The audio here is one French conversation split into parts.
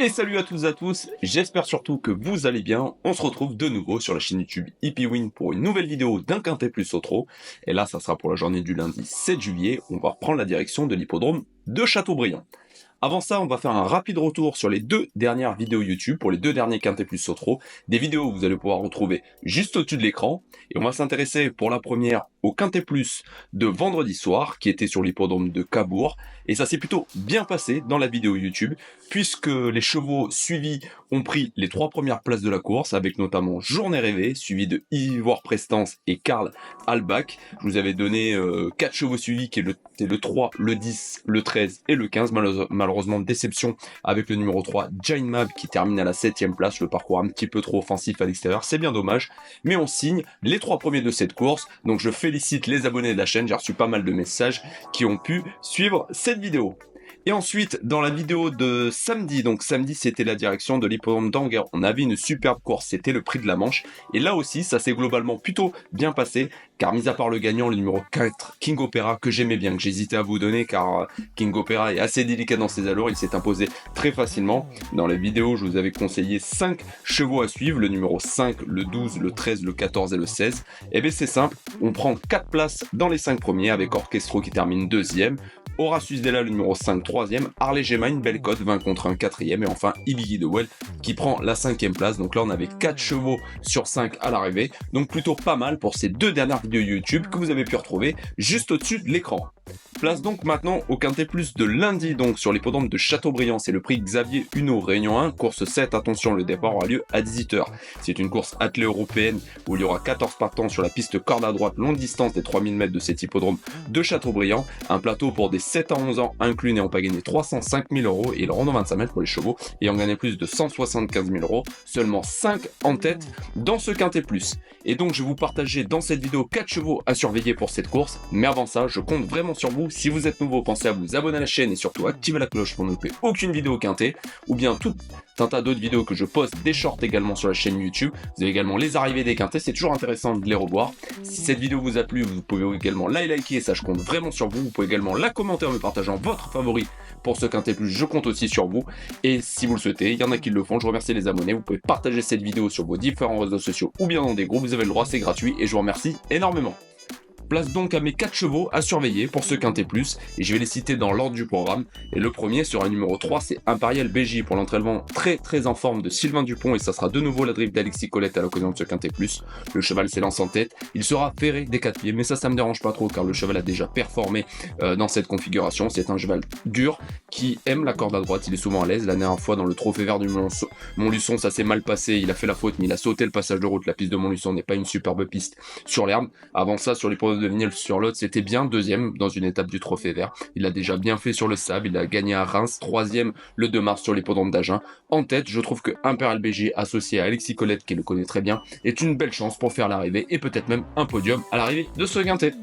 Et salut à toutes et à tous, j'espère surtout que vous allez bien. On se retrouve de nouveau sur la chaîne YouTube HippieWin pour une nouvelle vidéo d'un quintet plus au trot. Et là, ça sera pour la journée du lundi 7 juillet. On va reprendre la direction de l'hippodrome de Châteaubriand. Avant ça, on va faire un rapide retour sur les deux dernières vidéos YouTube pour les deux derniers quintet plus au trot. Des vidéos que vous allez pouvoir retrouver juste au-dessus de l'écran. Et on va s'intéresser pour la première au quintet plus de vendredi soir qui était sur l'hippodrome de Cabourg. Et ça s'est plutôt bien passé dans la vidéo YouTube puisque les chevaux suivis ont pris les trois premières places de la course avec notamment Journée Rêvée suivi de Ivoire Prestance et Karl Albach. Je vous avais donné 4 chevaux suivis qui étaient le 3, le 10, le 13 et le 15. Malheureusement déception avec le numéro 3 Giant Mab qui termine à la 7ème place, le parcours un petit peu trop offensif à l'extérieur, c'est bien dommage, mais on signe les 3 premiers de cette course, donc je félicite les abonnés de la chaîne, j'ai reçu pas mal de messages qui ont pu suivre cette vidéo. Et ensuite, dans la vidéo de samedi, donc samedi c'était la direction de l'hippodrome d'Angers, on avait une superbe course, c'était le prix de la Manche, et là aussi ça s'est globalement plutôt bien passé, car mis à part le gagnant, le numéro 4, King Opera, que j'aimais bien, que j'hésitais à vous donner, car King Opera est assez délicat dans ses allures, il s'est imposé très facilement. Dans la vidéo, je vous avais conseillé 5 chevaux à suivre, le numéro 5, le 12, le 13, le 14 et le 16, et bien c'est simple, on prend 4 places dans les 5 premiers, avec Orchestro qui termine 2ème, Horatius Della le numéro 5 3ème, Harley Gemma une belle cote 20 contre 1 4ème et enfin Ibigi de Well qui prend la 5ème place. Donc là on avait 4 chevaux sur 5 à l'arrivée, donc plutôt pas mal pour ces deux dernières vidéos YouTube que vous avez pu retrouver juste au-dessus de l'écran. Place donc maintenant au quintet plus de lundi donc sur l'hippodrome de Châteaubriand, c'est le prix Xavier Huneau Réunion 1, course 7, attention le départ aura lieu à 18h. C'est une course attelée européenne où il y aura 14 partants sur la piste corde à droite longue distance des 3000 mètres de cet hippodrome de Châteaubriand, un plateau pour des 7 à 11 ans inclus n'ayant pas gagné 305 000 € et le rond 25 mètres pour les chevaux ayant gagné plus de 175 000 €, seulement 5 en tête dans ce quintet plus. Et donc je vais vous partager dans cette vidéo 4 chevaux à surveiller pour cette course, mais avant ça je compte vraiment sur vous. Si vous êtes nouveau, pensez à vous abonner à la chaîne et surtout activer la cloche pour ne louper aucune vidéo quintet, ou bien tout un tas d'autres vidéos que je poste, des shorts également sur la chaîne YouTube. Vous avez également les arrivées des quintets, c'est toujours intéressant de les revoir. Si cette vidéo vous a plu, vous pouvez également la liker, ça je compte vraiment sur vous. Vous pouvez également la commenter en me partageant votre favori pour ce quintet plus, je compte aussi sur vous. Et si vous le souhaitez, il y en a qui le font, je remercie les abonnés. Vous pouvez partager cette vidéo sur vos différents réseaux sociaux ou bien dans des groupes, vous avez le droit, c'est gratuit et je vous remercie énormément. Place donc à mes 4 chevaux à surveiller pour ce quintet plus, et je vais les citer dans l'ordre du programme. Et le premier sera le numéro 3, c'est Imperial BJ pour l'entraînement très en forme de Sylvain Dupont, et ça sera de nouveau la drive d'Alexis Colette à l'occasion de ce quintet plus. Le cheval s'élance en tête, il sera ferré des 4 pieds, mais ça me dérange pas trop car le cheval a déjà performé dans cette configuration. C'est un cheval dur qui aime la corde à droite, il est souvent à l'aise. La dernière fois dans le trophée vert du Montluçon, ça s'est mal passé, il a fait la faute mais il a sauté le passage de route. La piste de Montluçon n'est pas une superbe piste sur l'herbe. Avant ça, sur les de Vignelles sur l'autre, c'était bien, 2ème dans une étape du trophée vert. Il a déjà bien fait sur le sable, il a gagné à Reims, 3ème le 2 mars sur l'hippodrome d'Agen. En tête, je trouve que Imperial BG associé à Alexis Colette, qui le connaît très bien, est une belle chance pour faire l'arrivée et peut-être même un podium à l'arrivée de ce quintet.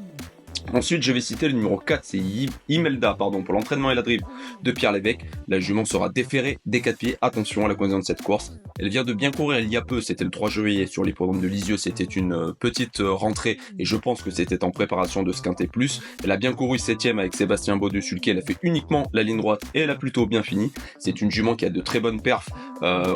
Ensuite, je vais citer le numéro 4, c'est Imelda, pour l'entraînement et la drive de Pierre Lévesque. La jument sera déférée des 4 pieds. Attention à la condition de cette course. Elle vient de bien courir il y a peu, c'était le 3 juillet sur l'hippodrome de Lisieux. C'était une petite rentrée et je pense que c'était en préparation de ce quintet plus. Elle a bien couru 7ème avec Sébastien Baudu-Sulquet. Elle a fait uniquement la ligne droite et elle a plutôt bien fini. C'est une jument qui a de très bonnes perfs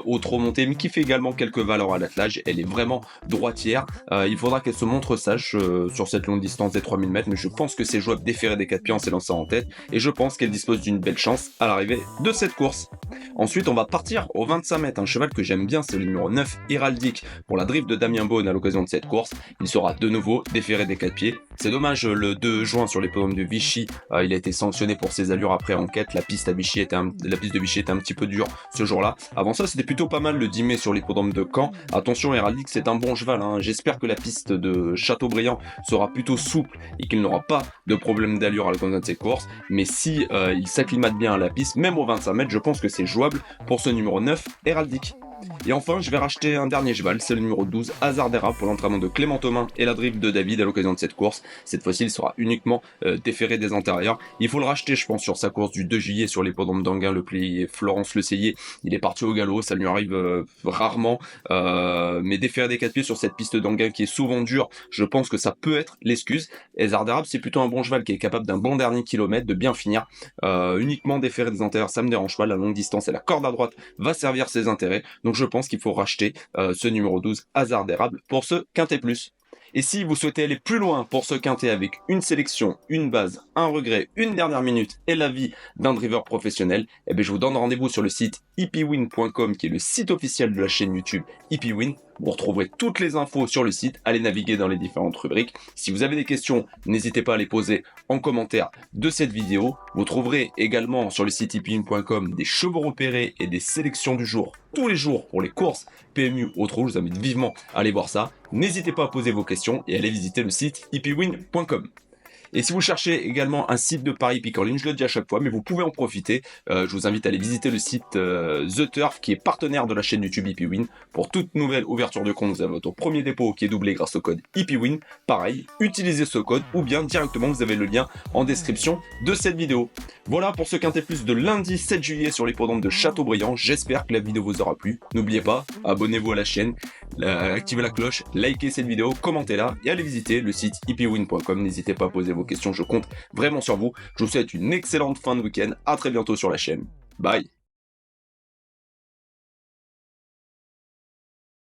au trot monté, mais qui fait également quelques valeurs à l'attelage. Elle est vraiment droitière. Il faudra qu'elle se montre sage sur cette longue distance des 3000 mètres, mais je pense que c'est jouable d'efférer des 4 pieds en s'élançant en tête, et je pense qu'elle dispose d'une belle chance à l'arrivée de cette course. Ensuite, on va partir au 25 mètres. Un cheval que j'aime bien, c'est le numéro 9, Héraldique, pour la drive de Damien Beaune à l'occasion de cette course. Il sera de nouveau déféré des 4 pieds. C'est dommage, le 2 juin sur l'hippodrome de Vichy, il a été sanctionné pour ses allures après enquête. La piste de Vichy était un petit peu dure ce jour-là. Avant ça, c'était plutôt pas mal le 10 mai sur l'hippodrome de Caen. Attention, Héraldique, c'est un bon cheval, hein. J'espère que la piste de Châteaubriand sera plutôt souple et qu'il n'aura pas de problème d'allure à l'occasion de ces courses, mais si il s'acclimate bien à la piste, même au 25 mètres, je pense que c'est jouable pour ce numéro 9, Héraldique. Et enfin, je vais racheter un dernier cheval, c'est le numéro 12, Hazardera, pour l'entraînement de Clément Thomain et la drift de David à l'occasion de cette course. Cette fois-ci, il sera uniquement déféré des intérieurs. Il faut le racheter, je pense, sur sa course du 2 juillet sur l'hippodrome d'Anguin, le plié Florence Le Cellier. Il est parti au galop, ça lui arrive rarement, mais déférer des 4 pieds sur cette piste d'Anguin qui est souvent dure, je pense que ça peut être l'excuse. Et Hazardera, c'est plutôt un bon cheval qui est capable d'un bon dernier kilomètre, de bien finir. Uniquement déférer des intérieurs, ça me dérange pas. La longue distance et la corde à droite va servir ses intérêts. Donc je pense qu'il faut racheter ce numéro 12 Hazardera pour ce Quintet Plus. Et si vous souhaitez aller plus loin pour ce quintet avec une sélection, une base, un regret, une dernière minute et l'avis d'un driver professionnel, eh bien je vous donne rendez-vous sur le site hippywin.com qui est le site officiel de la chaîne YouTube Hippywin. Vous retrouverez toutes les infos sur le site, allez naviguer dans les différentes rubriques. Si vous avez des questions, n'hésitez pas à les poser en commentaire de cette vidéo. Vous trouverez également sur le site hippywin.com des chevaux repérés et des sélections du jour, tous les jours pour les courses PMU autres. Je vous invite vivement à aller voir ça. N'hésitez pas à poser vos questions et à aller visiter le site hippywin.com. Et si vous cherchez également un site de paris hippique en ligne, je le dis à chaque fois, mais vous pouvez en profiter. Je vous invite à aller visiter le site The Turf, qui est partenaire de la chaîne YouTube Hippywin. Pour toute nouvelle ouverture de compte, vous avez votre premier dépôt qui est doublé grâce au code Hippywin. Pareil, utilisez ce code ou bien directement, vous avez le lien en description de cette vidéo. Voilà pour ce Quintet Plus de lundi 7 juillet sur l'hippodrome de Châteaubriand. J'espère que la vidéo vous aura plu. N'oubliez pas, abonnez-vous à la chaîne, activez la cloche, likez cette vidéo, commentez-la et allez visiter le site hippywin.com. N'hésitez pas à poser vos questions, je compte vraiment sur vous. Je vous souhaite une excellente fin de week-end, à très bientôt sur la chaîne. Bye.